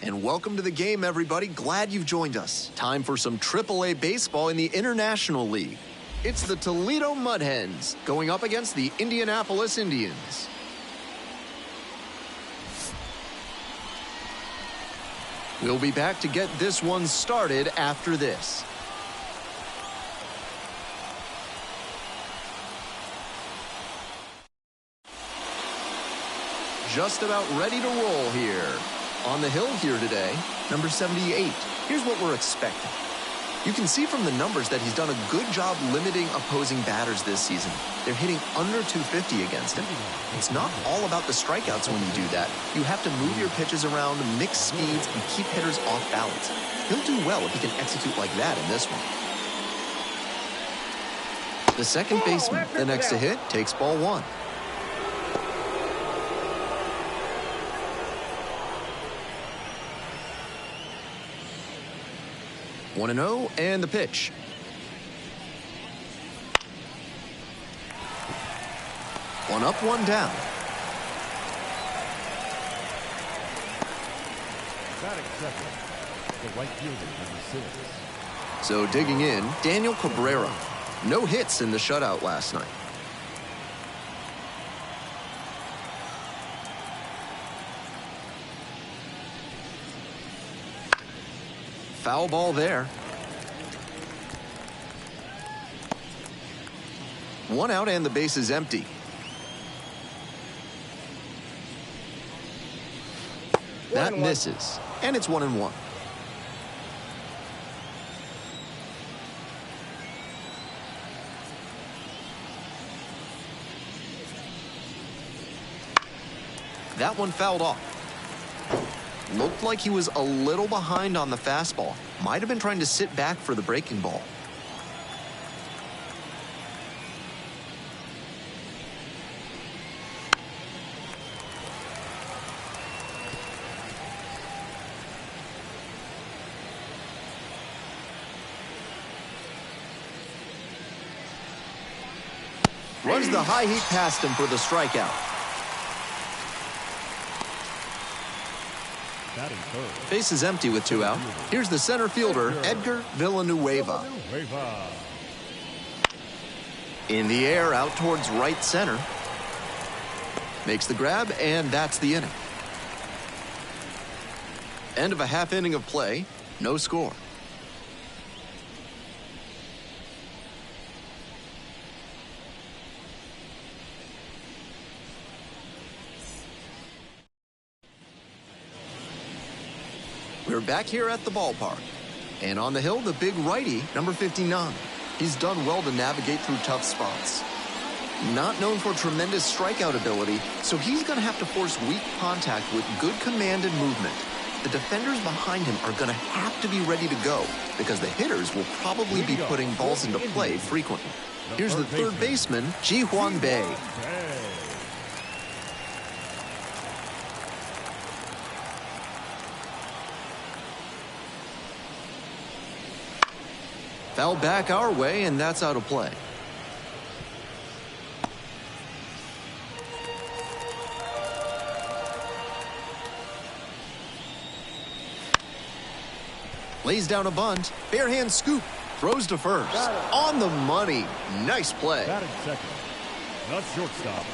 And welcome to the game, everybody. Glad you've joined us. Time for some AAA baseball in the International League. It's the Toledo Mud Hens going up against the Indianapolis Indians. We'll be back to get this one started after this. Just about ready to roll here. On the hill here today, number 78. Here's what we're expecting. You can see from the numbers that he's done a good job limiting opposing batters this season. They're hitting under 250 against him. It's not all about the strikeouts when you do that. You have to move your pitches around, mix speeds, and keep hitters off balance. He'll do well if he can execute like that in this one. The second baseman, the next to hit, takes ball one. 1-0, and the pitch. One up, one down. The right fielder, number 6. So digging in, Daniel Cabrera. No hits in the shutout last night. Foul ball there. One out and the base is empty. That misses, and it's 1-1. That one fouled off. Looked like he was a little behind on the fastball. Might have been trying to sit back for the breaking ball. Runs the high heat past him for the strikeout. Base is empty with 2 out. Here's the center fielder, Edgar Villanueva. In the air, out towards right center. Makes the grab, and that's the inning. End of a half inning of play. No score. We're back here at the ballpark. And on the hill, the big righty, number 59. He's done well to navigate through tough spots. Not known for tremendous strikeout ability, so he's going to have to force weak contact with good command and movement. The defenders behind him are going to have to be ready to go because the hitters will probably be putting balls into play frequently. Here's the third baseman, Ji-Hwan Bae. Foul back our way, and that's out of play. Lays down a bunt. Bare hand scoop. Throws to first. On the money. Nice play. Batting second. The shortstop.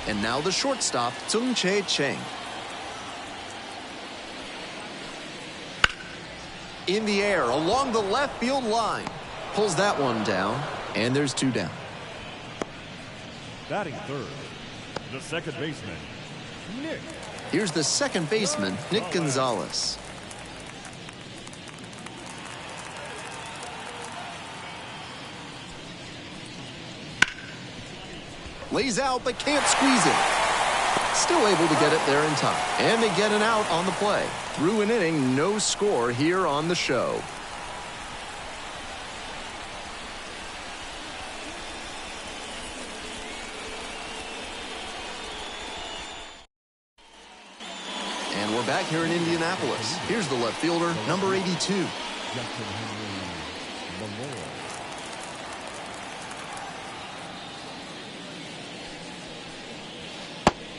And now the shortstop, Tsung-Che Cheng. In the air, along the left field line. Pulls that one down, and there's 2 down. Batting third, the second baseman, Nick. Here's the second baseman, Nick Gonzalez. Lays out, but can't squeeze it. Still able to get it there in time. And they get an out on the play. Through an inning, no score here on the show. back here in Indianapolis. Here's the left fielder, number 82.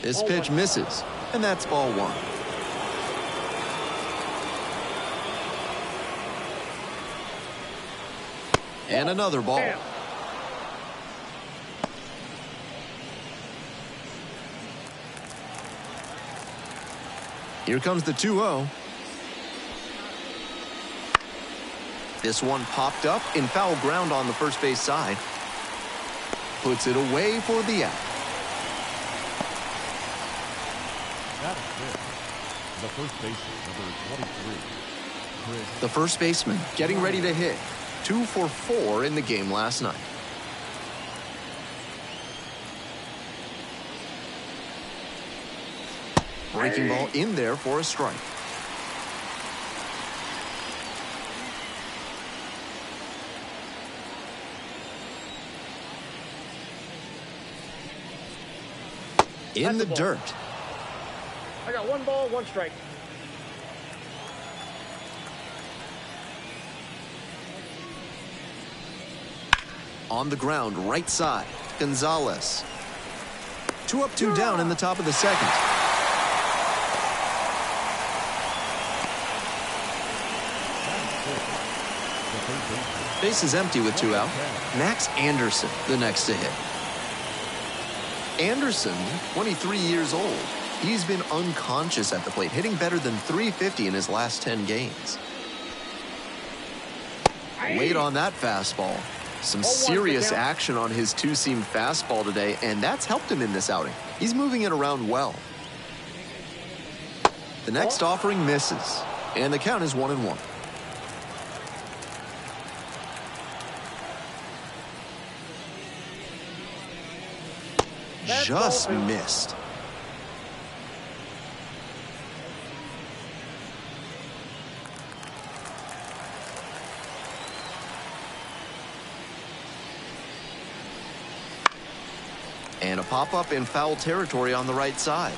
This pitch misses, and that's ball one. And another ball. Here comes the 2-0. This one popped up in foul ground on the first base side. Puts it away for the out. The first baseman, number 23. The first baseman getting ready to hit. 2 for 4 in the game last night. Breaking ball in there for a strike. In the dirt. I got 1 ball, 1 strike. On the ground, right side, Gonzalez. 2 up, 2 down in the top of the second. Base is empty with 2 out. Max Anderson, the next to hit. Anderson, 23 years old. He's been unconscious at the plate, hitting better than .350 in his last 10 games. Late on that fastball. Some serious action on his two-seam fastball today, and that's helped him in this outing. He's moving it around well. The next offering misses, and the count is 1-1. Just missed. And a pop-up in foul territory on the right side.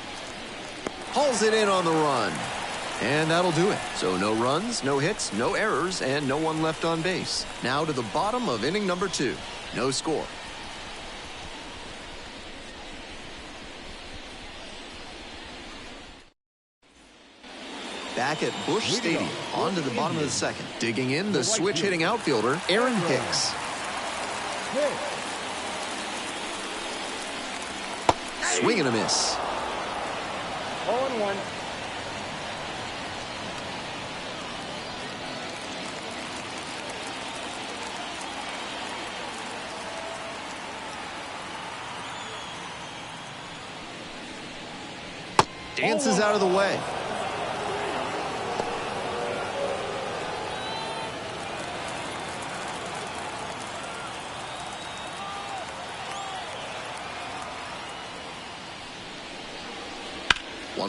Hauls it in on the run. And that'll do it. So no runs, no hits, no errors, and no one left on base. Now to the bottom of inning number 2. No score. Back at Busch Stadium, on to the bottom of the second. Digging in, the switch-hitting outfielder, Aaron Hicks. Swing and a miss. 0-1. Dances out of the way.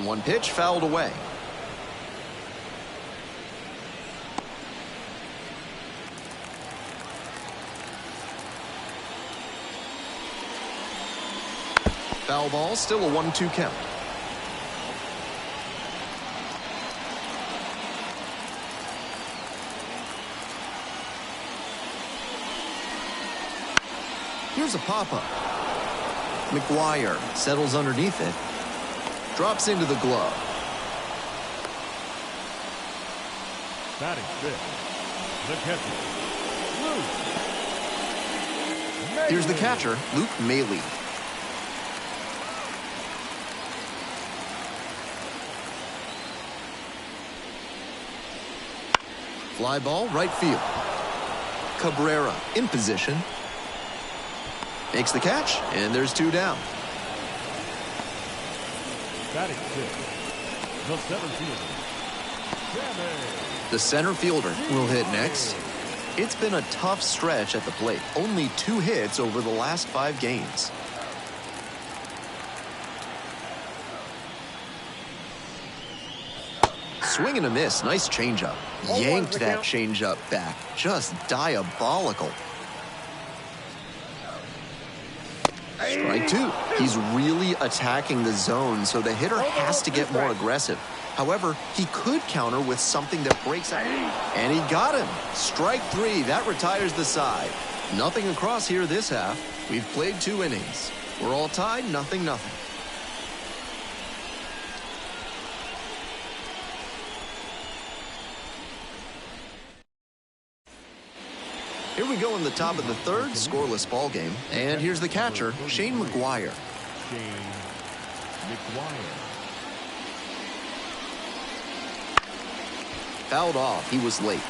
One pitch fouled away. Foul ball, still a 1-2 count. Here's a pop-up. McGuire settles underneath it. Drops into the glove. Batting fifth, the catcher, Luke. Here's the catcher, Luke MiLB. Fly ball, right field. Cabrera in position. Makes the catch, and there's 2 down. Batting fifth, the center fielder, The center fielder will hit next. It's been a tough stretch at the plate. Only 2 hits over the last 5 games. Swing and a miss. Nice changeup. Yanked that changeup back. Just diabolical. Strike 2. He's really attacking the zone, so the hitter has to get more aggressive. However, he could counter with something that breaks out. And he got him. Strike 3. That retires the side. Nothing across here this half. We've played 2 innings. We're all tied, 0-0. Here we go in the top of the 3rd, scoreless ball game. And here's the catcher, Shane McGuire. Fouled off. He was late.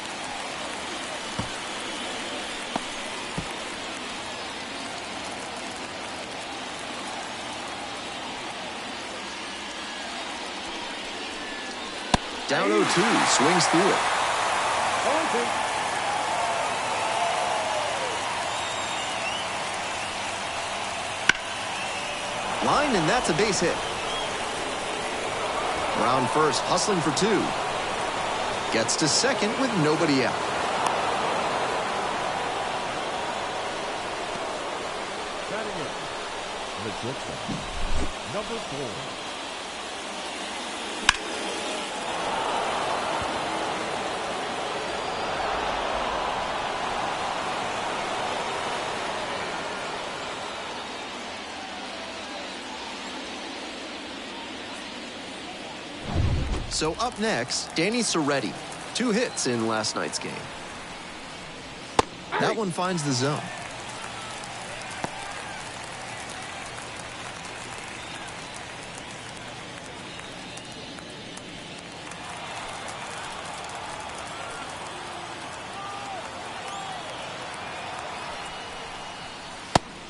Down 0-2. Swings through it. 0-2. Line, and that's a base hit. Brown first, hustling for 2. Gets to second with nobody out. Batting in, the shortstop, number 4. So up next, Danny Soretti. 2 hits in last night's game. That one finds the zone.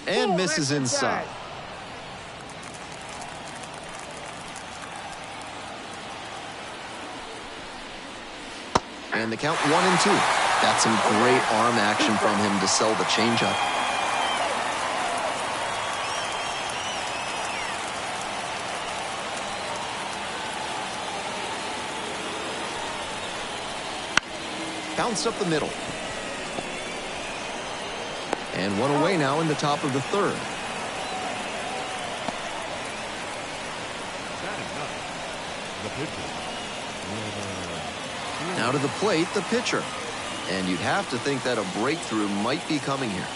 And misses inside. And the count 1-2. That's some great arm action from him to sell the changeup. Bounced up the middle. And 1 away now in the top of the 3rd. The pitcher. Now to the plate, the pitcher. And you'd have to think that a breakthrough might be coming here.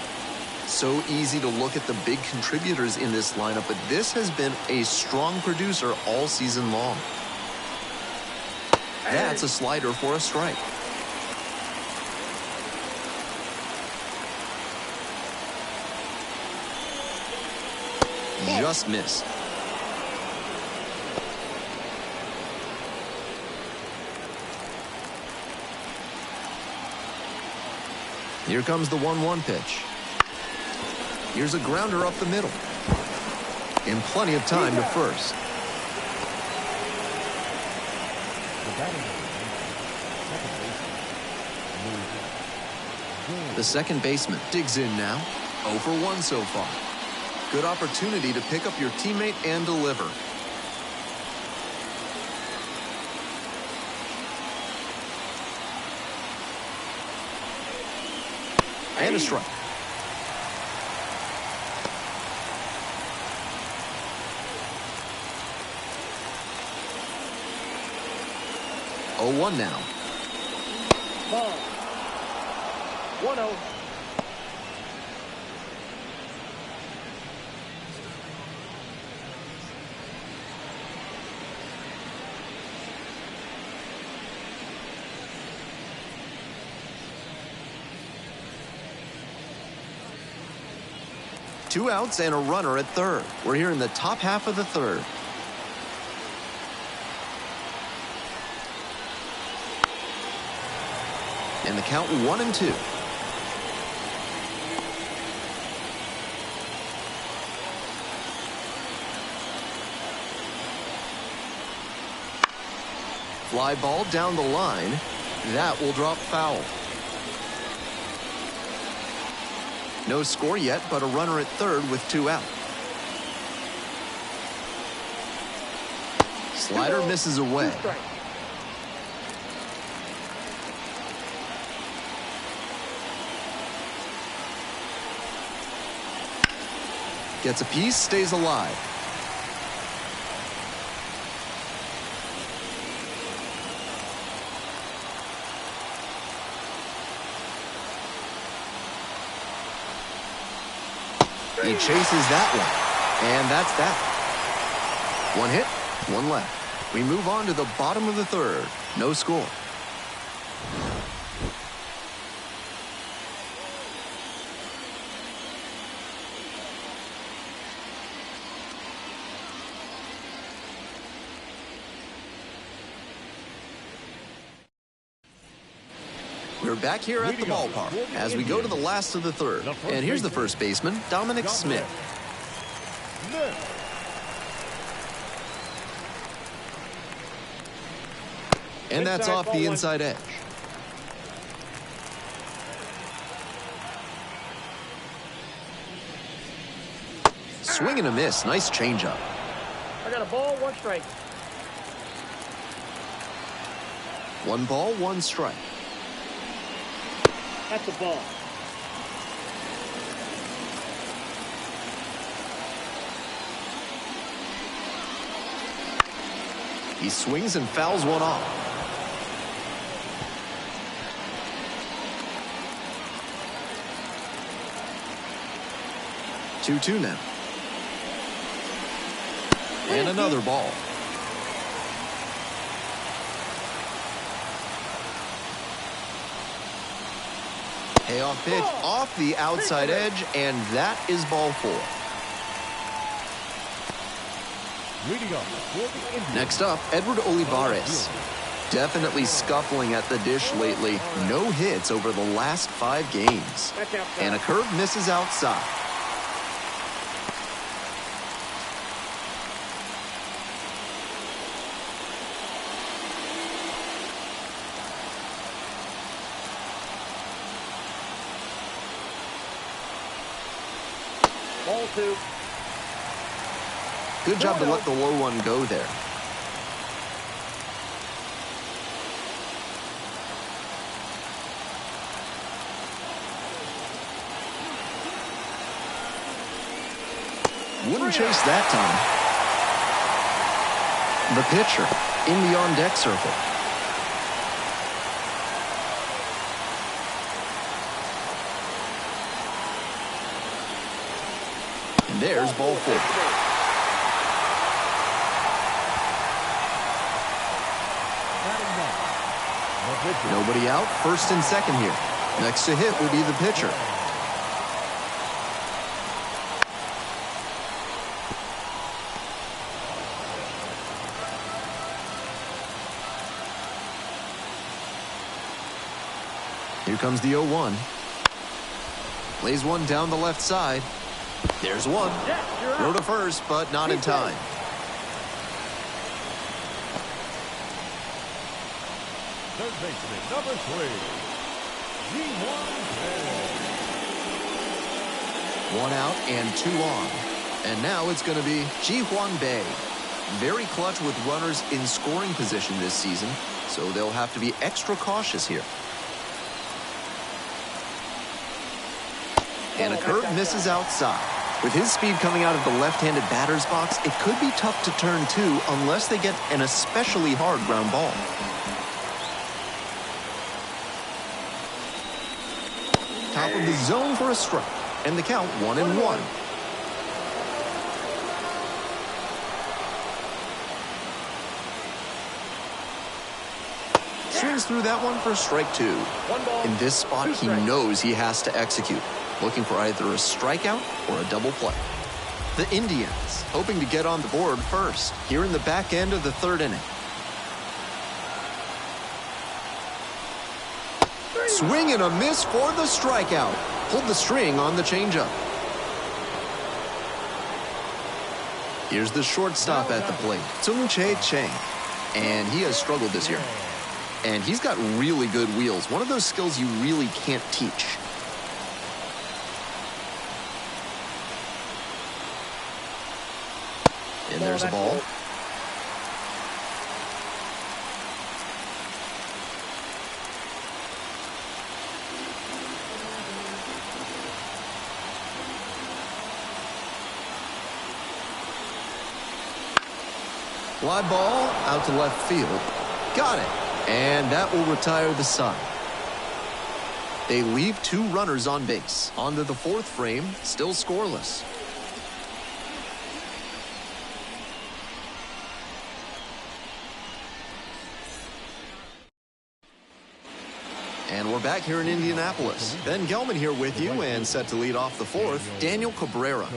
So easy to look at the big contributors in this lineup, but this has been a strong producer all season long. That's a slider for a strike. Just missed. Here comes the 1-1 pitch. Here's a grounder up the middle. And plenty of time to first. The second baseman digs in now. 0 for 1 so far. Good opportunity to pick up your teammate and deliver. And a strike. Oh, 1 now. Ball. 1-0. Two outs and a runner at third. We're here in the top half of the 3rd. And the count 1-2. Fly ball down the line. That will drop foul. No score yet, but a runner at third with 2 out. Slider misses away. Gets a piece, stays alive. He chases that one. And that's that. One hit, one left. We move on to the bottom of the third. No score. We're back here at the ballpark as we go to the last of the third. And here's the first baseman, Dominic Smith. And that's off the inside edge. Swing and a miss. Nice changeup. I got a ball, one strike. One ball, one strike. That's the ball. He swings and fouls one off. Two now. And another ball. Payoff pitch off the outside edge, and that is ball 4. Next up, Edward Olivares. Definitely scuffling at the dish lately. No hits over the last 5 games. And a curve misses outside. Ball 2. Good job to let the low one go there. Wouldn't chase that time. The pitcher in the on-deck circle. And there's ball 4. Nobody out, first and second here. Next to hit will be the pitcher. Here comes the 0-1. Plays one down the left side. There's one. Throw to first, but not in time. Third baseman, number 3. One out and 2 on. And now it's going to be Ji-Hwan Bae. Very clutch with runners in scoring position this season, so they'll have to be extra cautious here. And a curve misses outside. With his speed coming out of the left-handed batter's box, it could be tough to turn 2 unless they get an especially hard ground ball. Top of the zone for a strike. And the count 1-1. Swings through that one for strike 2. In this spot, he knows he has to execute. Looking for either a strikeout or a double play. The Indians hoping to get on the board first here in the back end of the 3rd inning. Swing and a miss for the strikeout. Pulled the string on the changeup. Here's the shortstop at the plate, Tsung Chae Chang. And he has struggled this year. And he's got really good wheels. One of those skills you really can't teach. And there's a ball. Fly ball out to left field. Got it. And that will retire the side. They leave 2 runners on base. On to the 4th frame, still scoreless. And we're back here in Indianapolis. Ben Gelman here with you, and set to lead off the 4th, Daniel Cabrera.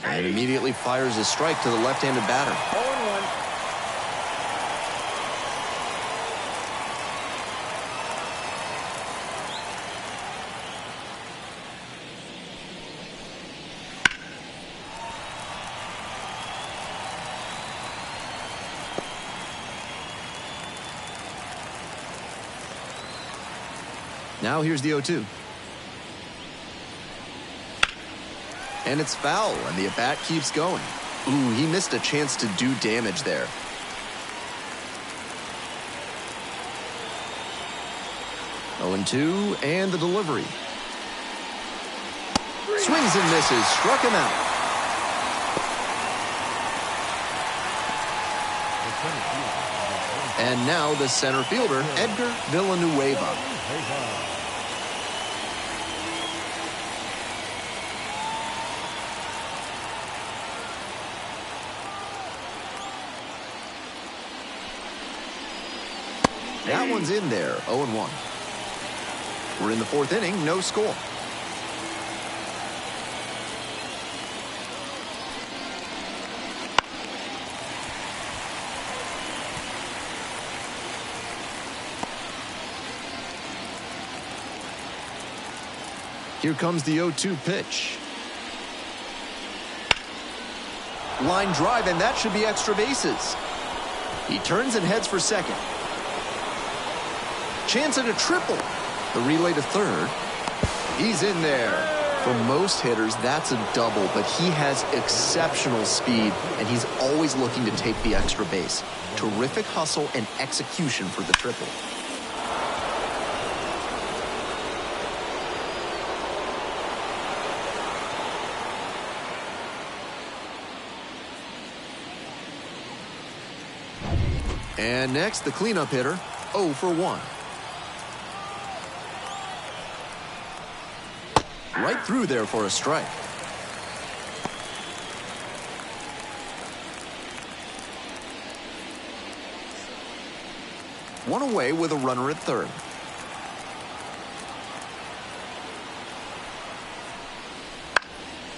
And immediately fires a strike to the left-handed batter. 0-1. Now here's the 0-2. And it's foul, and the at-bat keeps going. Ooh, he missed a chance to do damage there. Oh, 0-2, and the delivery. Swings and misses, struck him out. And now the center fielder, Edgar Villanueva. That one's in there, 0-1. We're in the 4th inning, no score. Here comes the 0-2 pitch. Line drive, and that should be extra bases. He turns and heads for second. Chance at a triple. The relay to third. He's in there. For most hitters, that's a double, but he has exceptional speed, and he's always looking to take the extra base. Terrific hustle and execution for the triple. And next, the cleanup hitter, 0 for 1. Right through there for a strike. One away with a runner at third.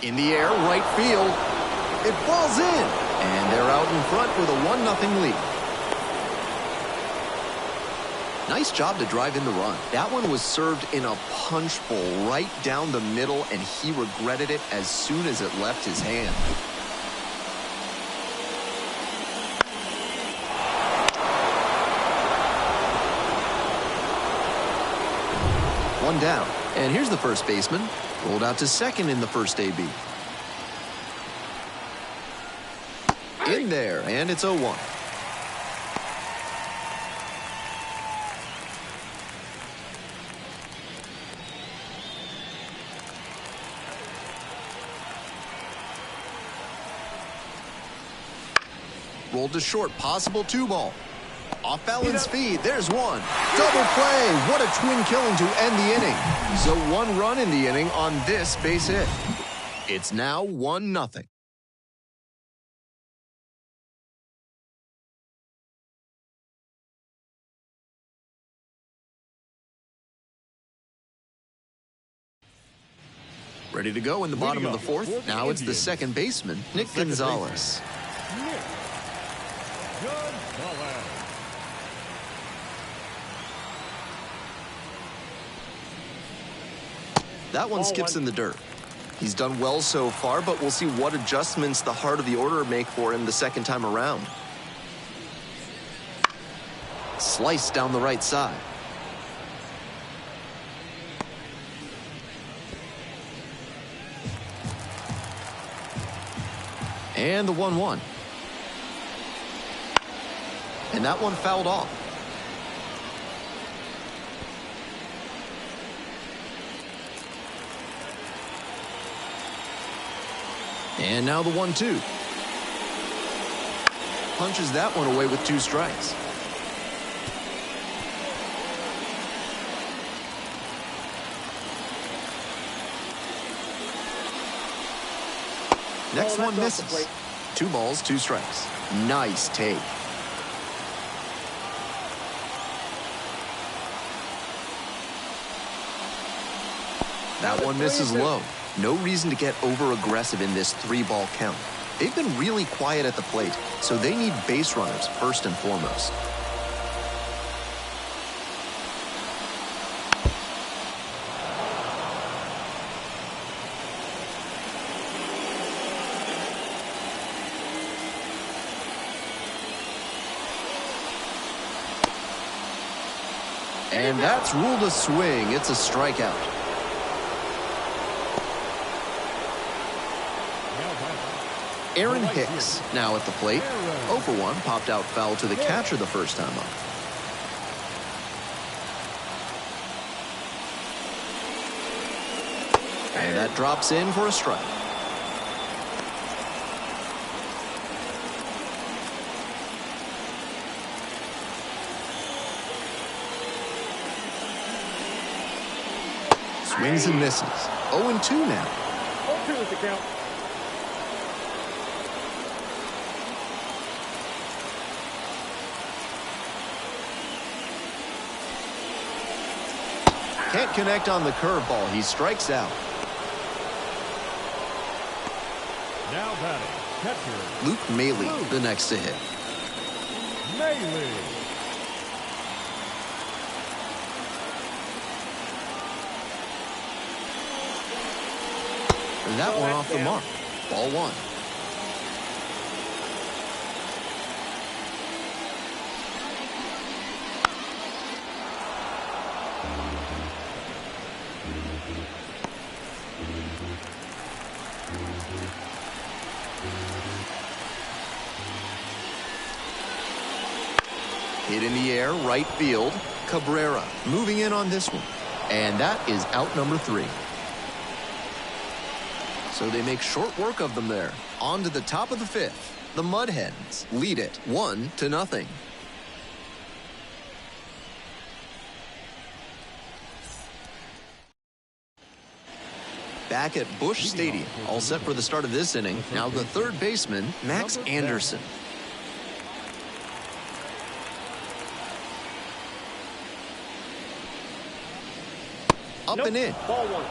In the air, right field. It falls in. And they're out in front with a 1-0 lead. Nice job to drive in the run. That one was served in a punch bowl right down the middle, and he regretted it as soon as it left his hand. One down. And here's the first baseman. Rolled out to second in the first AB. In there, and it's 0-1. Rolled to short, possible 2-ball. Off balance feed, there's one. Double play, what a twin killing to end the inning. So 1 run in the inning on this base hit. It's now 1-0. Ready to go in the bottom of the 4th. Now it's the second baseman, Nick Gonzalez. That one skips in the dirt. He's done well so far, but we'll see what adjustments the heart of the order make for him the second time around. Sliced down the right side. And the 1-1. And that one fouled off. And now the 1-2. Punches that one away with 2 strikes. Next one misses. 2 balls, 2 strikes. Nice take. That one misses low. No reason to get over-aggressive in this 3-ball count. They've been really quiet at the plate, so they need base runners first and foremost. And that's ruled a swing. It's a strikeout. Aaron Hicks now at the plate. 0 for 1, popped out foul to the catcher the first time up. And that drops in for a strike. Swings and misses. 0-2 now. 0-2 is the count. Can't connect on the curveball. He strikes out. Now batting, catcher Luke MiLB, the next to hit. MiLB. That one off the mark. Ball 1. Hit in the air, right field. Cabrera moving in on this one. And that is out number 3. So they make short work of them there. On to the top of the 5th. The Mud Hens lead it 1-0. Back at Busch Stadium, all set for the start of this inning. Now the third baseman, Max Anderson. Up and in. Ball 1.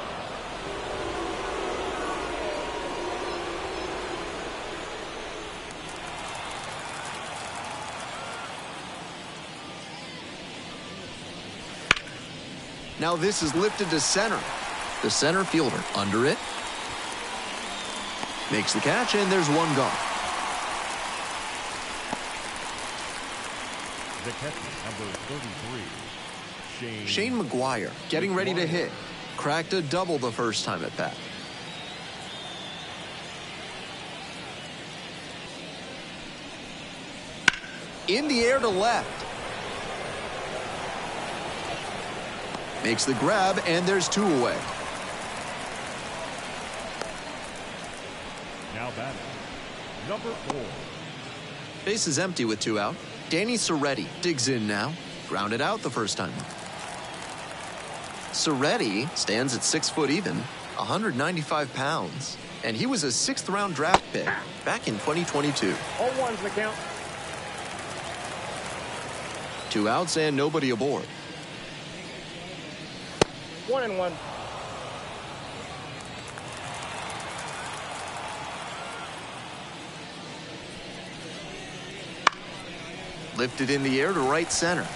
Now this is lifted to center. The center fielder under it. Makes the catch, and there's one gone. The catcher, number 33, Shane McGuire getting ready to hit. Cracked a double the first time at bat. In the air to left. Makes the grab, and there's 2 away. Now batting, number 4. Base is empty with 2 out. Danny Serretti digs in now. Grounded out the first time. Serretti stands at 6 foot even, 195 pounds. And he was a 6th round draft pick back in 2022. 0-1's the count. 2 outs and nobody aboard. 1-1. Lifted in the air to right center.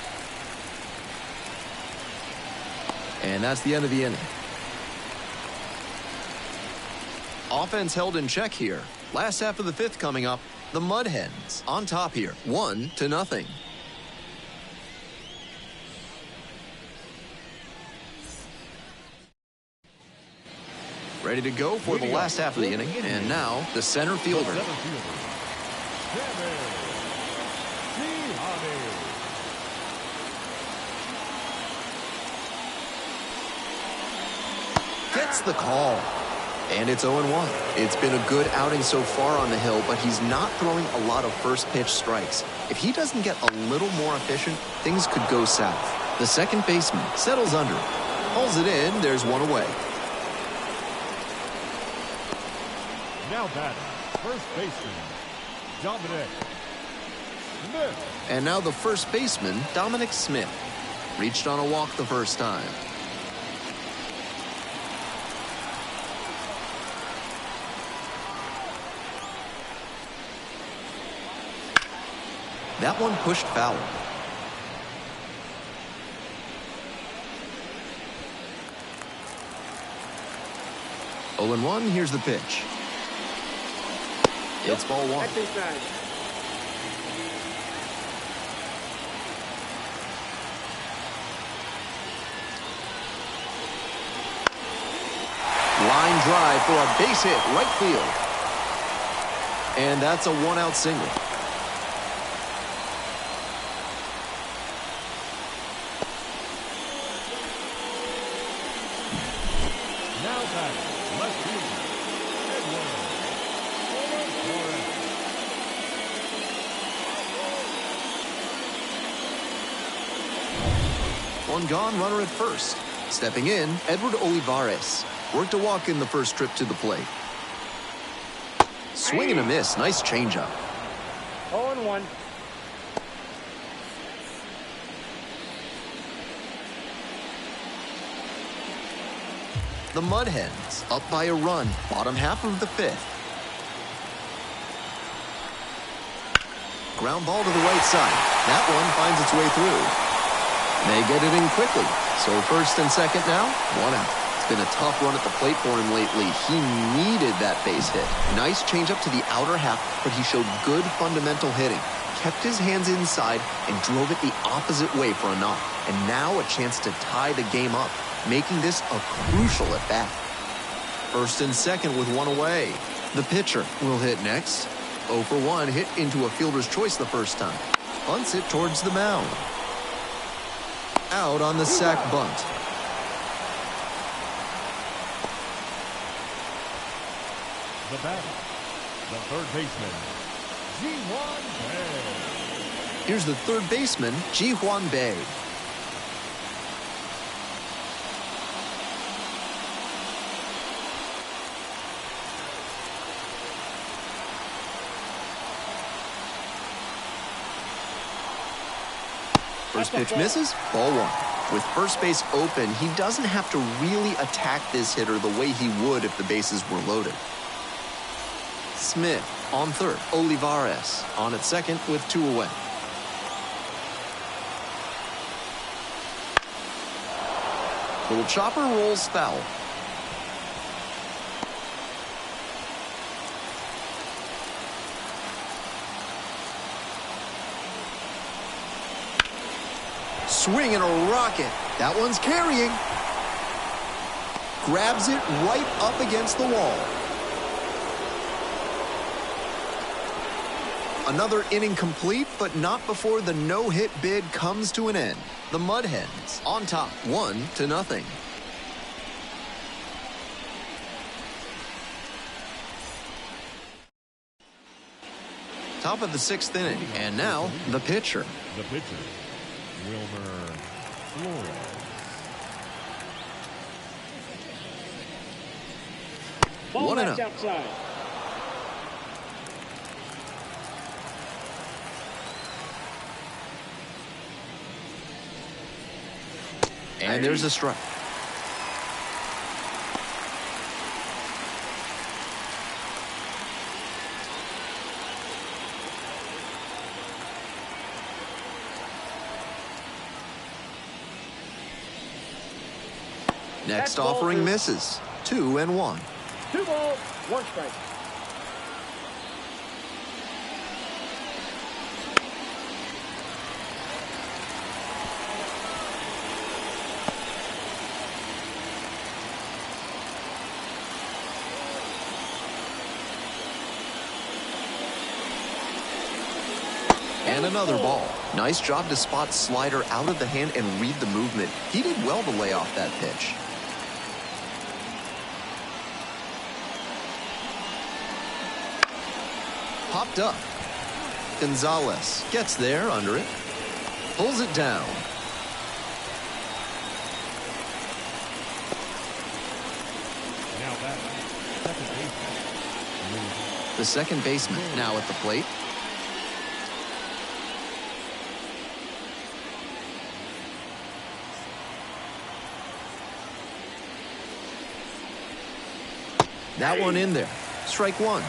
And that's the end of the inning. Offense held in check here. Last half of the 5th coming up. The Mud Hens on top here, 1-0. Ready to go for the last half of the inning. And now the center fielder. Gets the call. And it's 0-1. It's been a good outing so far on the hill, but he's not throwing a lot of first pitch strikes. If he doesn't get a little more efficient, things could go south. The second baseman settles under. Pulls it in. There's one away. Now batting, first baseman, Dominic Smith. And now the first baseman, Dominic Smith. Reached on a walk the first time. That one pushed foul. Oh and 1, here's the pitch. It's ball 1. Line drive for a base hit, right field. And that's a one-out single. Now back, left fielder, Edward. One gone, runner at first. Stepping in, Edward Olivares. Worked a walk in the first trip to the plate. Swing and a miss. Nice changeup. 0-1. The Mud Hens up by a run, bottom half of the fifth. Ground ball to the right side. That one finds its way through. They get it in quickly. So first and second now, one out. It's been a tough run at the plate for him lately. He needed that base hit. Nice changeup to the outer half, but he showed good fundamental hitting. Kept his hands inside and drove it the opposite way for a knock. And now a chance to tie the game up, making this a crucial at bat. First and second with one away. The pitcher will hit next. 0 for 1, hit into a fielder's choice the first time. Bunts it towards the mound. Out on the sac bunt. The batter, the third baseman, Ji-hwan Bae. Here's the third baseman, Ji-hwan Bae. First pitch misses, ball 1. With first base open, he doesn't have to really attack this hitter the way he would if the bases were loaded. Smith on third, Olivares on at second with 2 away. Little chopper rolls foul. Swing and a rocket. That one's carrying. Grabs it right up against the wall. Another inning complete, but not before the no-hit bid comes to an end. The Mud Hens on top, 1-0. Top of the 6th inning, and now the pitcher. The pitcher, Wilmer Flores. Ball 1-0. outside. And there's a strike. Next offering misses. 2-1. 2 balls, 1 strike. And another ball. Nice job to spot slider out of the hand and read the movement. He did well to lay off that pitch. popped up. Gonzalez gets there under it. Pulls it down. Now that second baseman. The second baseman now at the plate. That one in there. Strike one.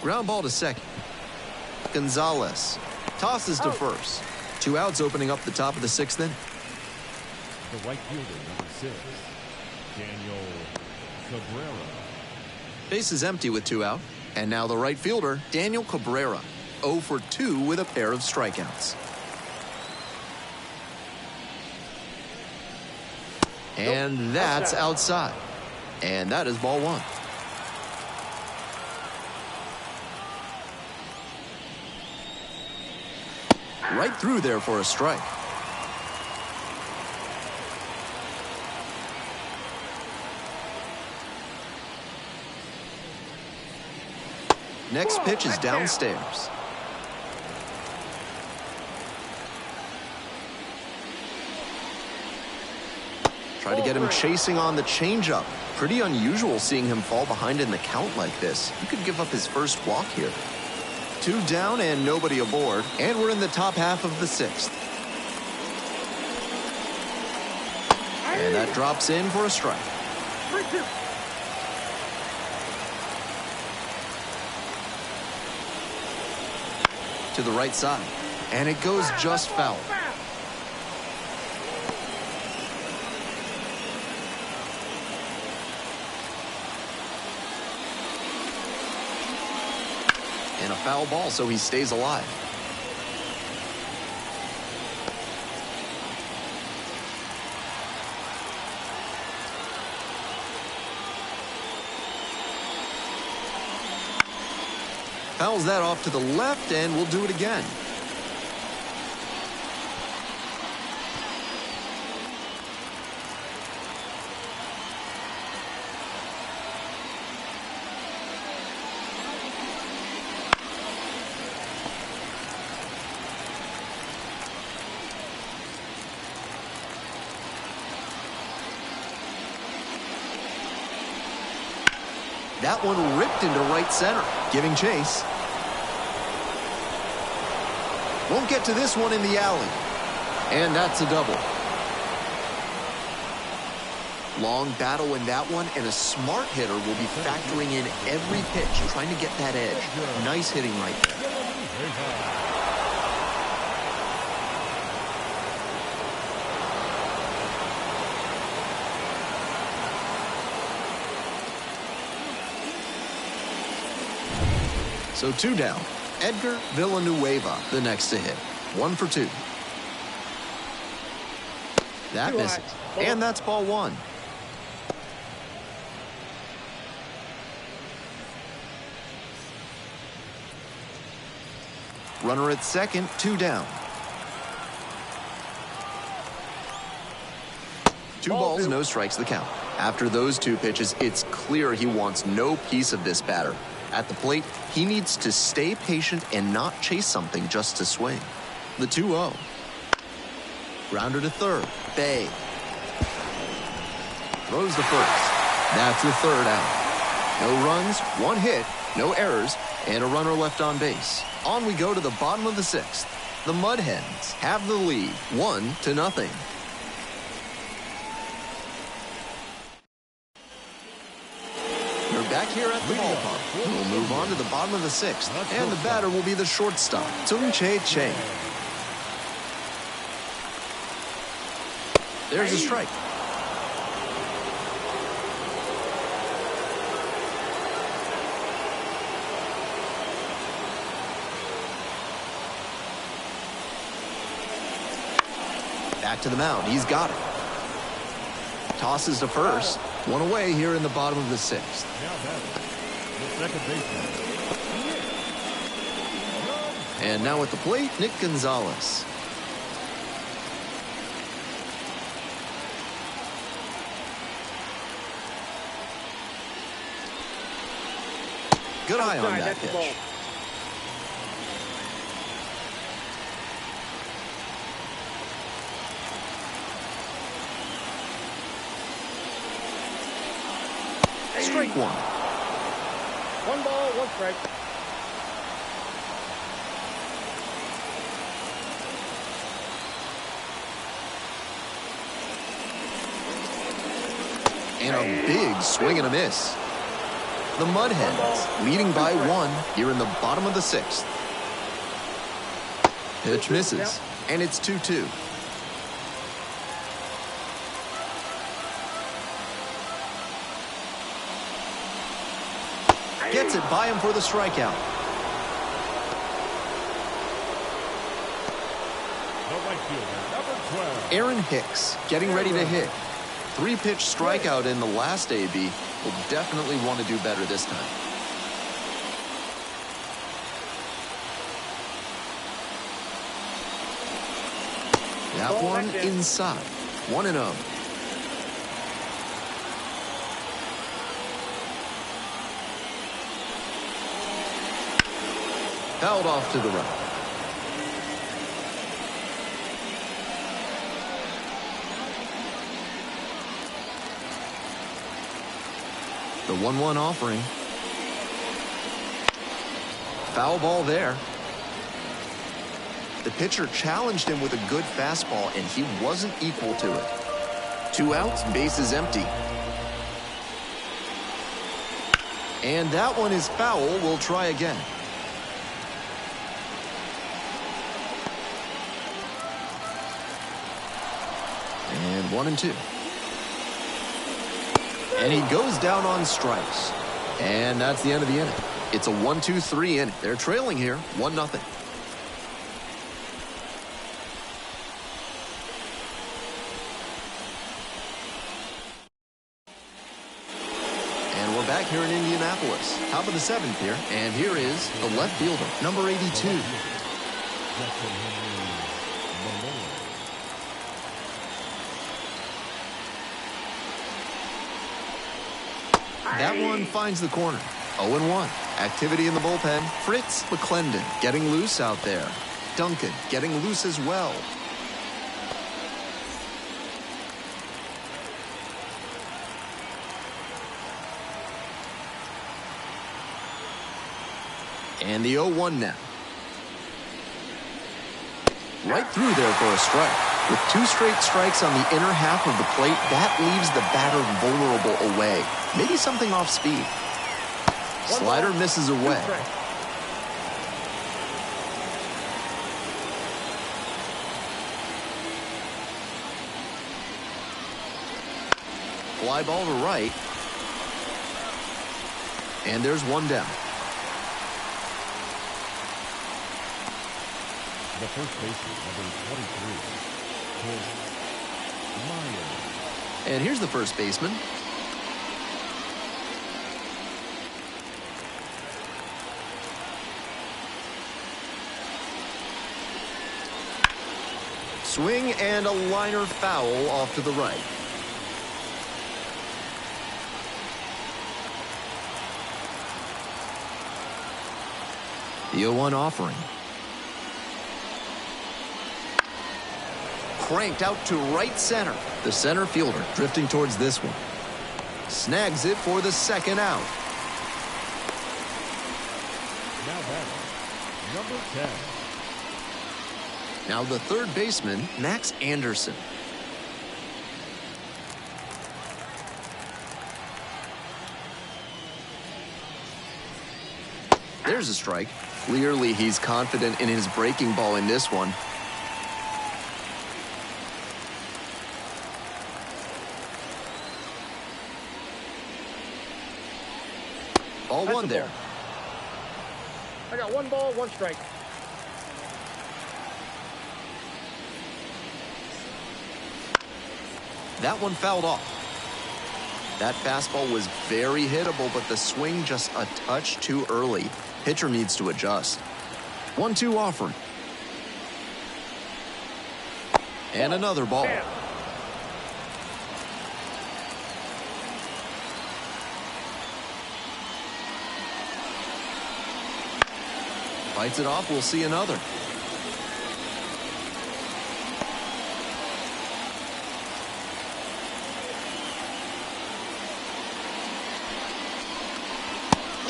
Ground ball to second. Gonzalez tosses to first. 2 outs opening up the top of the 6th inning. The right fielder, number 6, Daniel Cabrera. Base is empty with 2 out. And now the right fielder, Daniel Cabrera, 0 for 2 with a pair of strikeouts. And that's outside. And that is ball 1. Right through there for a strike. Next pitch is downstairs. Try to get him chasing on the changeup. Pretty unusual seeing him fall behind in the count like this. He could give up his first walk here. 2 down and nobody aboard, and we're in the top half of the 6th. And that drops in for a strike. 3-2. To the right side, and it goes just foul. And a foul ball, so he stays alive. Fouls that off to the left, and we'll do it again. That one ripped into right center, giving chase. Won't get to this one in the alley. And that's a double. Long battle in that one, and a smart hitter will be factoring in every pitch, trying to get that edge. Nice hitting right there. So 2 down. Edgar Villanueva, the next to hit. 1 for 2. That misses. And that's ball 1. Runner at second, 2 down. 2 balls, no strikes the count. After those 2 pitches, it's clear he wants no piece of this batter. At the plate, he needs to stay patient and not chase something just to swing. The 2-0. Grounder to third. Bay. Throws to first. That's the 3rd out. No runs, 1 hit, no errors, and a runner left on base. On we go to the bottom of the 6th. The Mud Hens have the lead, 1-0. We're back here at the ballpark. We'll move on to the bottom of the 6th, and the batter will be the shortstop, Tung-Che Chang. There's a strike. Back to the mound. He's got it. tosses to first. One away here in the bottom of the sixth. Now batting, the second baseman. And now at the plate, Nick Gonzalez. Good eye on that pitch. Strike one. One ball, one strike. And a big swing and a miss. The Mud Hens leading by one here in the bottom of the sixth. Pitch misses, and it's 2-2. Gets it by him for the strikeout. The right fielder, number 12. Aaron Hicks getting ready to hit. 3-pitch strikeout in the last AB. Will definitely want to do better this time. That one inside. 1-0. Fouled off to the right. The 1-1 offering. Foul ball there. The pitcher challenged him with a good fastball, and he wasn't equal to it. 2 outs, bases empty. And that one is foul. We'll try again. And 1-2. And he goes down on strikes. And that's the end of the inning. It's a 1-2-3 inning. They're trailing here, 1-0. And we're back here in Indianapolis. Top of the 7th here. And here is the left fielder, number 82. That one finds the corner. 0-1. Activity in the bullpen. Fritz McClendon getting loose out there. Duncan getting loose as well. And the 0-1 now. Right through there for a strike. With 2 straight strikes on the inner half of the plate, that leaves the batter vulnerable away. Maybe something off speed. Slider misses away. Fly ball to right. And there's one down. The first baseman, number 23. And here's the first baseman. Swing and a liner foul off to the right. The 0-1 offering. Cranked out to right center. The center fielder drifting towards this one. Snags it for the second out. Now batting, number 10. Now the third baseman, Max Anderson. There's a strike. Clearly he's confident in his breaking ball in this one. Ball one there. I got 1 ball, 1 strike. That one fouled off. That fastball was very hittable, but the swing just a touch too early. Pitcher needs to adjust. 1-2 offering. And another ball. Fights it off, we'll see another.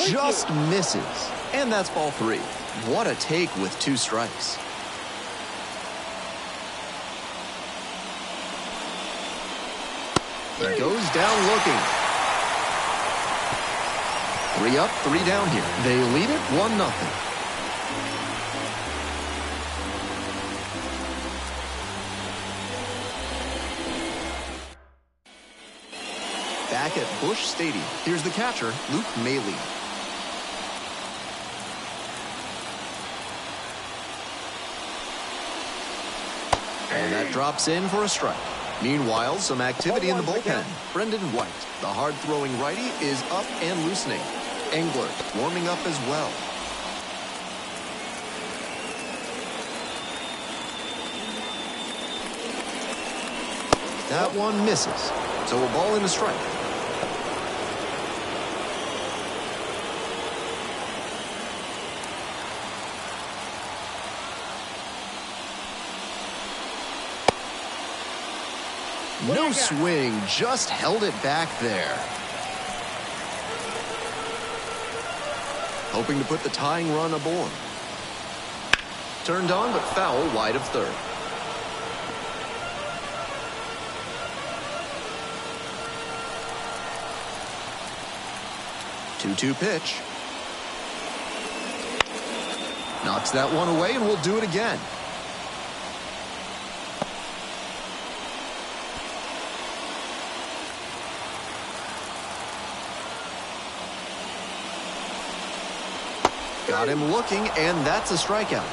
Just misses. And that's ball 3. What a take with 2 strikes. He goes down looking. 3 up, 3 down here. They lead it 1-0. Back at Busch Stadium, here's the catcher, MiLB. And that drops in for a strike. Meanwhile, some activity in the bullpen. Brendan White, the hard-throwing righty, is up and loosening. Engler warming up as well. That one misses. So a ball and a strike. No swing, just held it back there. Hoping to put the tying run aboard. Turned on, but foul wide of third. Two-two pitch. Knocks that one away, and we'll do it again. Got him looking, and that's a strikeout.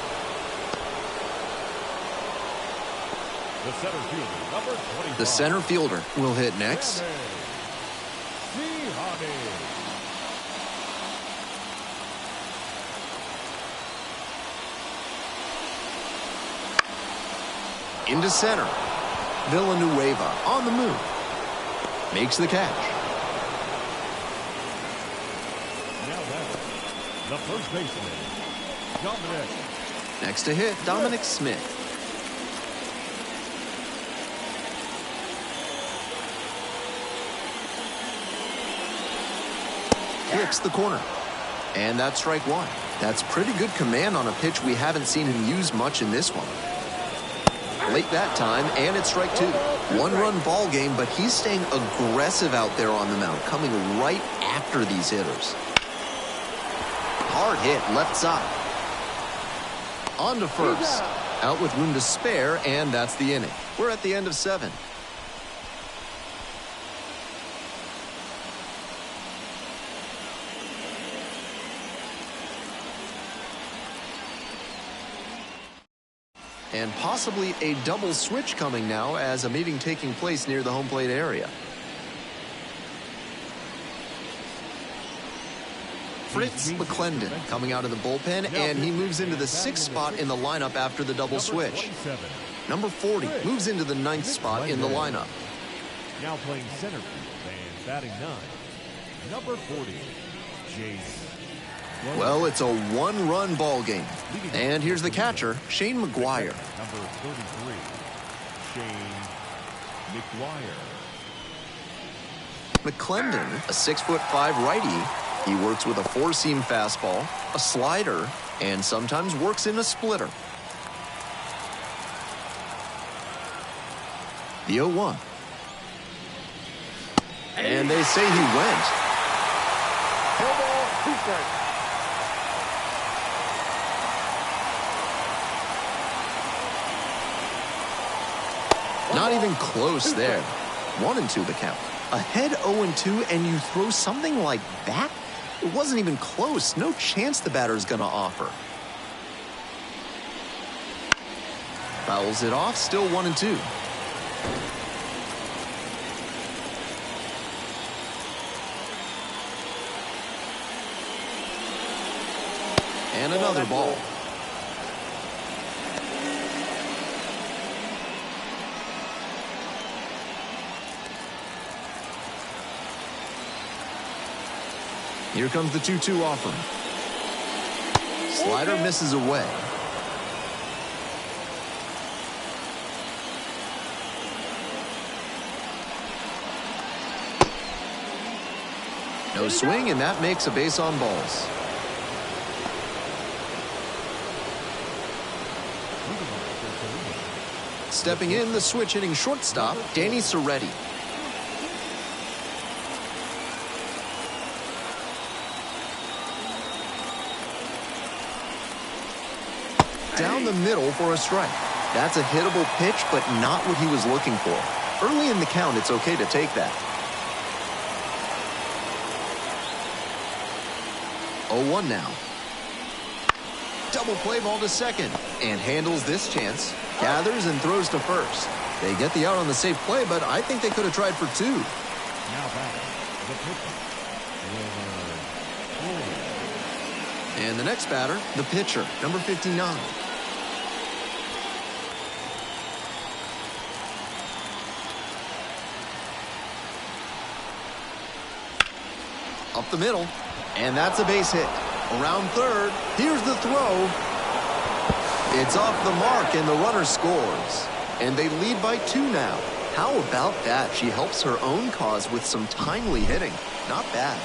The center fielder will hit next. Into center. Villanueva on the move. Makes the catch. The first baseman, Dominic. Next to hit, Dominic Smith. Hits the corner. And that's strike 1. That's pretty good command on a pitch we haven't seen him use much in this one. Late that time, and it's strike 2. 1-run ball game, but he's staying aggressive out there on the mound, coming right after these hitters. Hard hit left side. On to first. Out with room to spare, and that's the inning. We're at the end of 7. And possibly a double switch coming now as a meeting taking place near the home plate area. Fritz McClendon coming out of the bullpen, and he moves into the 6th spot in the lineup after the double switch. Number 40 moves into the 9th spot in the lineup. Now playing center field and batting 9. Number 40, Jace. Well, it's a 1-run ball game. And here's the catcher, Shane McGuire. Number 33, Shane McGuire. McClendon, a 6'5" righty. He works with a 4-seam fastball, a slider, and sometimes works in a splitter. The 0-1. And they say he went. Ball, 2 strikes. Not even close there. 1-2 the count. Ahead 0-2, and you throw something like that? It wasn't even close. No chance the batter's going to offer. Fouls it off, still 1-2. And another ball. Here comes the 2-2 offer. Slider misses away. No swing, and that makes a base on balls. Stepping in, the switch hitting shortstop, Danny Serretti. Down the middle for a strike. That's a hittable pitch, but not what he was looking for. Early in the count, it's okay to take that. 0-1 now. Double play ball to second, and handles this chance. Gathers and throws to first. They get the out on the safe play, but I think they could have tried for 2. Now back, the pitcher. And the next batter, the pitcher, number 59. Up the middle, and that's a base hit. Around third, here's the throw. It's off the mark, and the runner scores. And they lead by 2 now. How about that? She helps her own cause with some timely hitting. Not bad.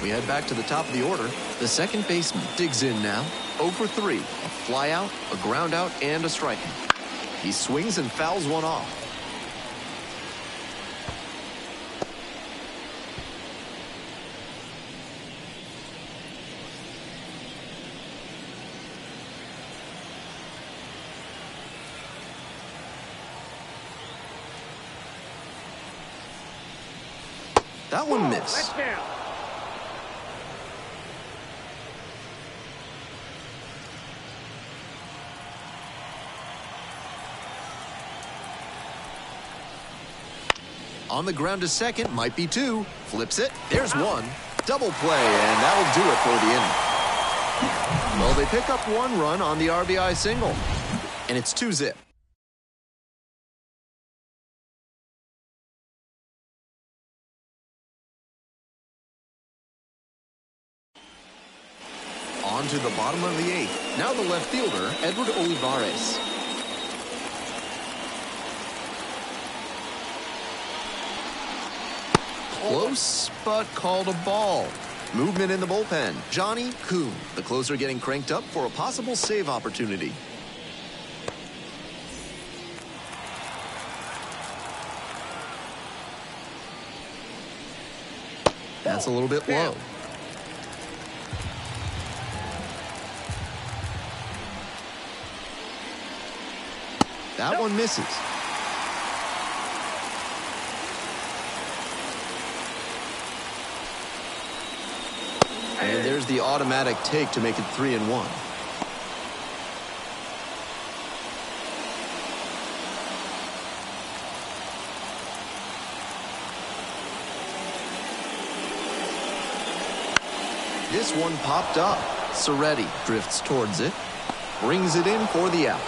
We head back to the top of the order. The second baseman digs in now. 0 for 3. A fly out, a ground out, and a strikeout. He swings and fouls one off. That one missed. On the ground to second, might be 2. Flips it. There's 1. Double play, and that'll do it for the inning. Well, they pick up 1 run on the RBI single, and it's 2-zip. On to the bottom of the 8th. Now the left fielder, Edward Olivares. Close, but called a ball. Movement in the bullpen. Johnny Kuhn, the closer, getting cranked up for a possible save opportunity. That's a little bit low. That one misses. And there's the automatic take to make it 3-1. This one popped up. Serretti drifts towards it, brings it in for the out.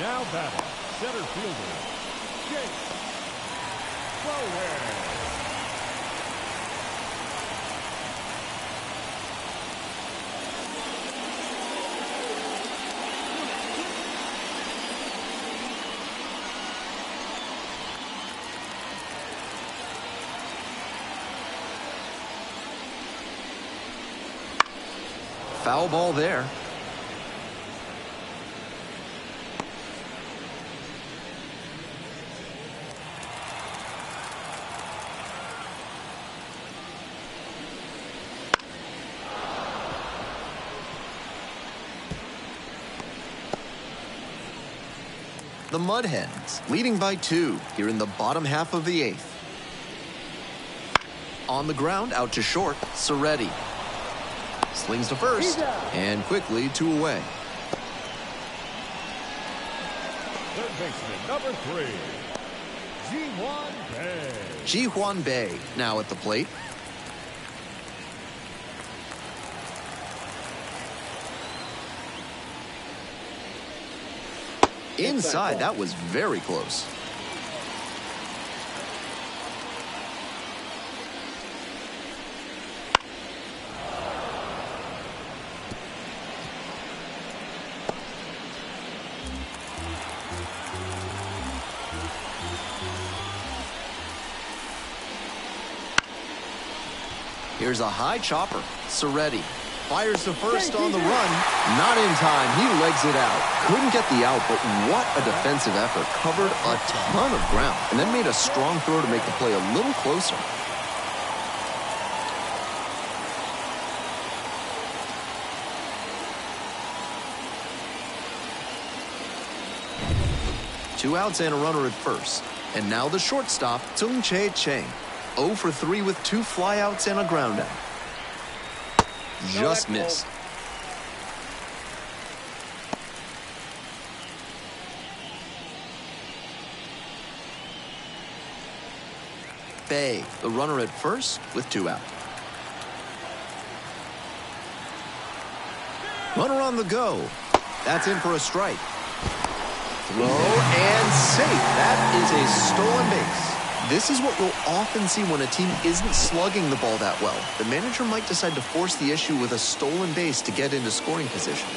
Now batting, center fielder, Jake Bowen. Foul ball there. The Mud Hens leading by 2 here in the bottom half of the 8th. On the ground, out to short, Serretti. Slings to first, and quickly 2 away. Third baseman, number 3, Ji-hwan Bae. Ji-hwan Bae now at the plate. Inside, that was very close. Here's a high chopper. Seretti fires to first on the run. Not in time. He legs it out. Couldn't get the out, but what a defensive effort. Covered a ton of ground and then made a strong throw to make the play a little closer. Two outs and a runner at first. And now the shortstop, Tsung Chae Chang. 0 for 3 with 2 flyouts and a ground out. Just missed. Bae, the runner at first with 2 out. Runner on the go. That's in for a strike. Throw and safe. That is a stolen base. This is what we'll often see when a team isn't slugging the ball that well. The manager might decide to force the issue with a stolen base to get into scoring position.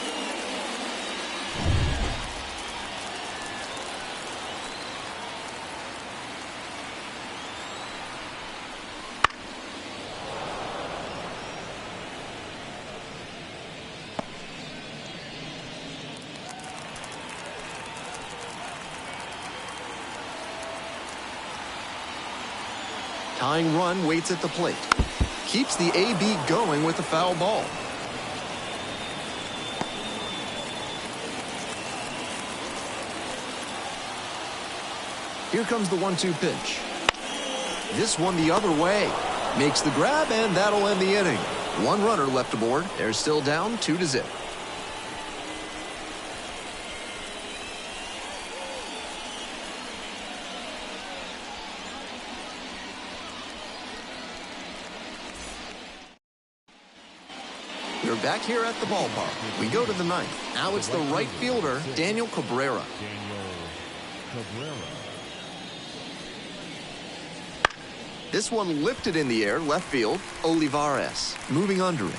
Tying run waits at the plate. Keeps the AB going with a foul ball. Here comes the 1-2 pitch. This one the other way. Makes the grab, and that'll end the inning. 1 runner left aboard. They're still down 2-0. We're back here at the ballpark. We go to the 9th. Now it's the right fielder, Daniel Cabrera. This one lifted in the air, left field, Olivares. Moving under it.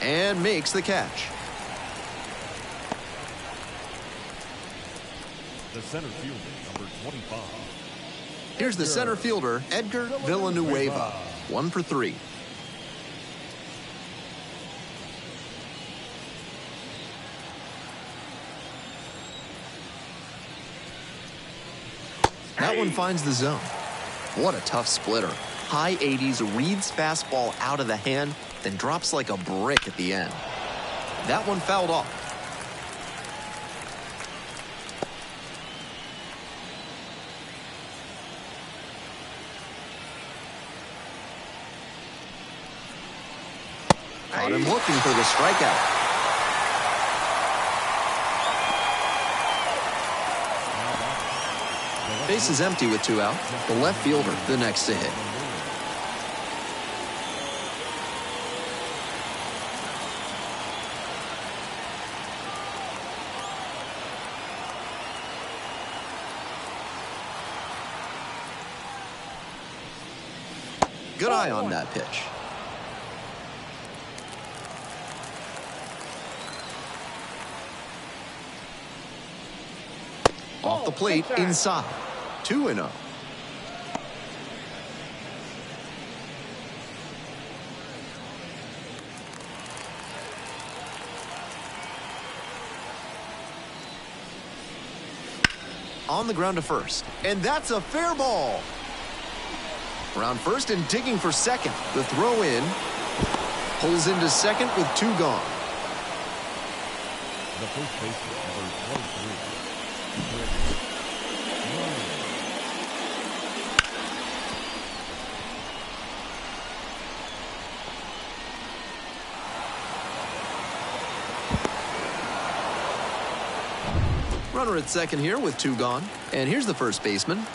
And makes the catch. The center fielder, number 25. Here's the center fielder, Edgar Villanueva. 1 for 3. That one finds the zone. What a tough splitter. High 80s, reads fastball out of the hand, then drops like a brick at the end. That one fouled off. Caught him looking for the strikeout. Base is empty with 2 out. The left fielder, the next to hit. Good eye on that pitch. Off the plate, inside. 2-0. On the ground to first. And that's a fair ball. Around first and digging for second. The throw in. Pulls into second with 2 gone. The first baseman, number 23. Runner at second here with 2 gone. And here's the first baseman.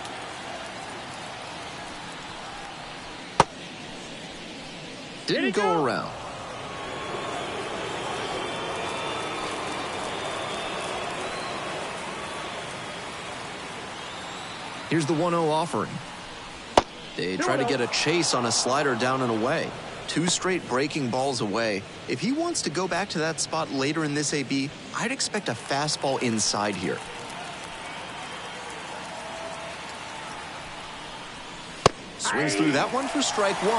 Didn't go around. Here's the 1-0 offering. They try to get a chase on a slider down and away. 2 straight breaking balls away. If he wants to go back to that spot later in this AB, I'd expect a fastball inside here. Swings through that one for strike 1.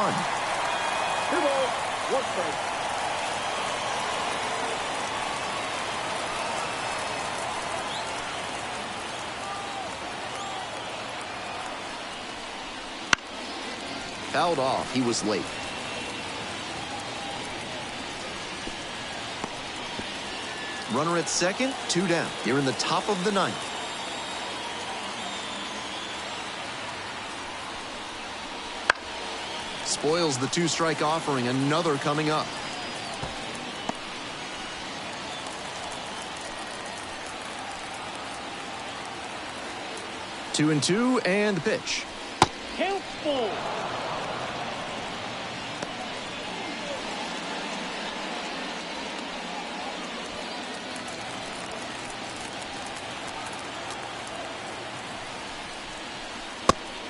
2 balls, 1 strike. Fouled off. He was late. Runner at second, 2 down. Here in the top of the 9th. Spoils the 2-strike offering. Another coming up. Two and 2, and the pitch. Count full.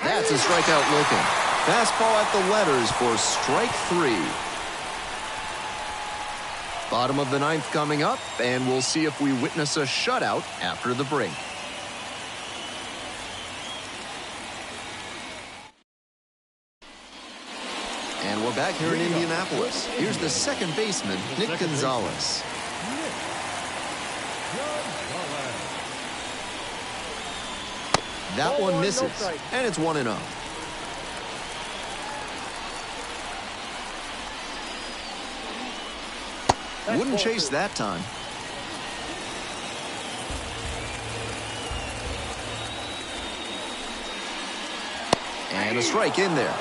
That's a strikeout looking. Fastball at the letters for strike 3. Bottom of the 9th coming up, and we'll see if we witness a shutout after the break. And we're back here in Indianapolis. Here's the second baseman, Nick Gonzalez. That one misses, and it's 1-0. Wouldn't chase that time. And a strike in there.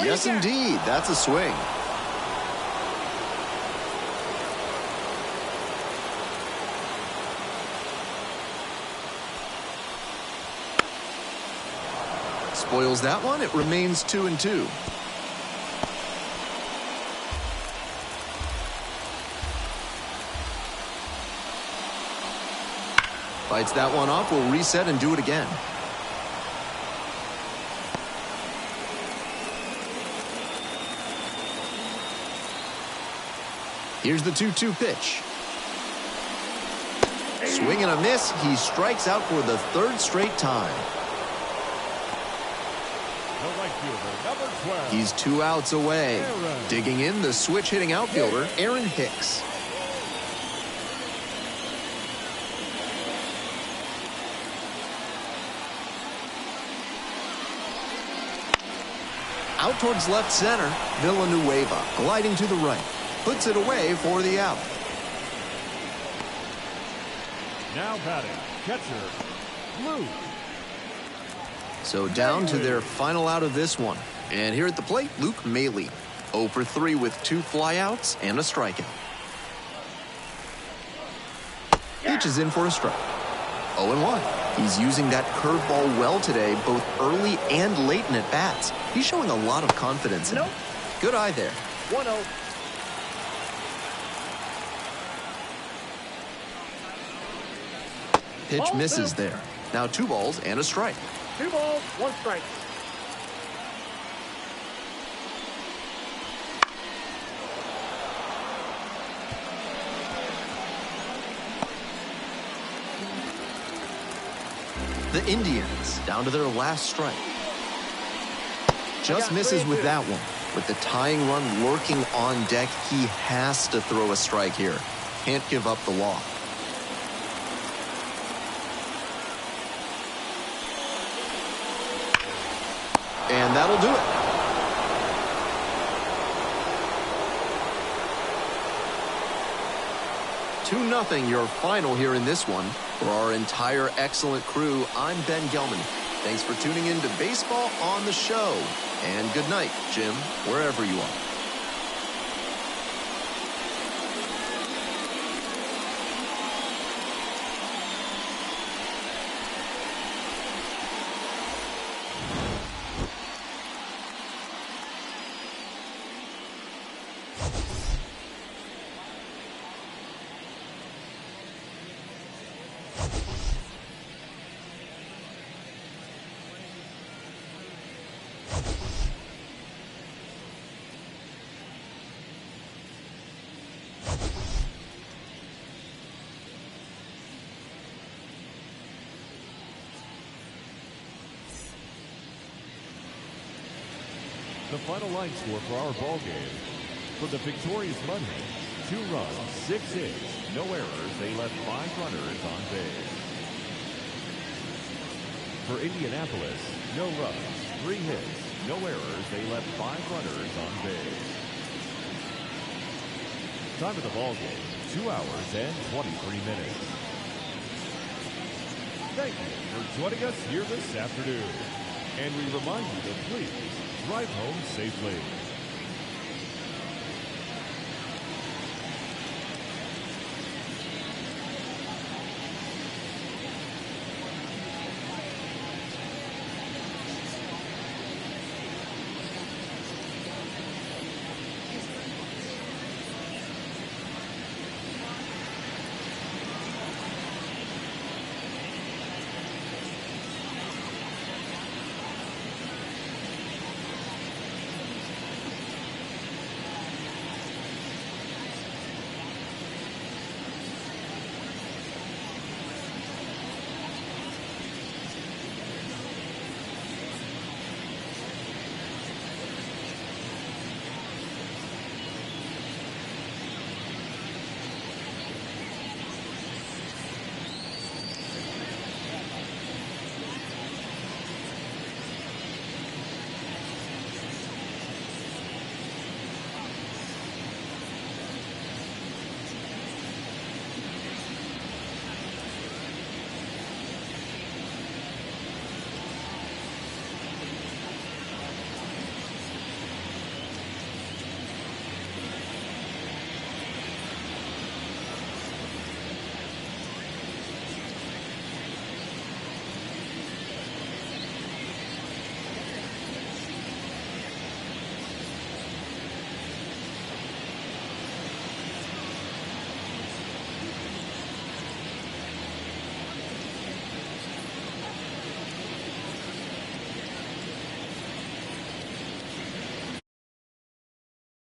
Yes, indeed. That's a swing. Spoils that one. It remains 2 and 2. Bites that one off. We'll reset and do it again. Here's the 2-2 pitch. Swing and a miss. He strikes out for the 3rd straight time. He's 2 outs away. Digging in, the switch-hitting outfielder, Aaron Hicks. Out towards left center, Villanueva gliding to the right. Puts it away for the out. Now batting, catcher, Blue. So down to their final out of this one. And here at the plate, Luke MiLB. 0 for 3 with 2 flyouts and a strikeout. H is in for a strike. 0-1. He's using that curveball well today, both early and late in at-bats. He's showing a lot of confidence in it. Good eye there. 1-0. Pitch misses there. Now 2 balls and a strike. 2 balls, 1 strike. The Indians down to their last strike. Just misses with that one. With the tying run lurking on deck, he has to throw a strike here. Can't give up the walk. And that'll do it. 2-0 your final here in this one. For our entire excellent crew, I'm Ben Gelman. Thanks for tuning in to Baseball on the Show. And good night, Jim, wherever you are. The final line score for our ball game. For the victorious Hens, 2 runs, 6 hits, no errors. They left 5 runners on base. For Indianapolis, no runs, 3 hits, no errors. They left 5 runners on base. Time of the ball game, 2 hours and 23 minutes. Thank you for joining us here this afternoon. And we remind you to please drive home safely.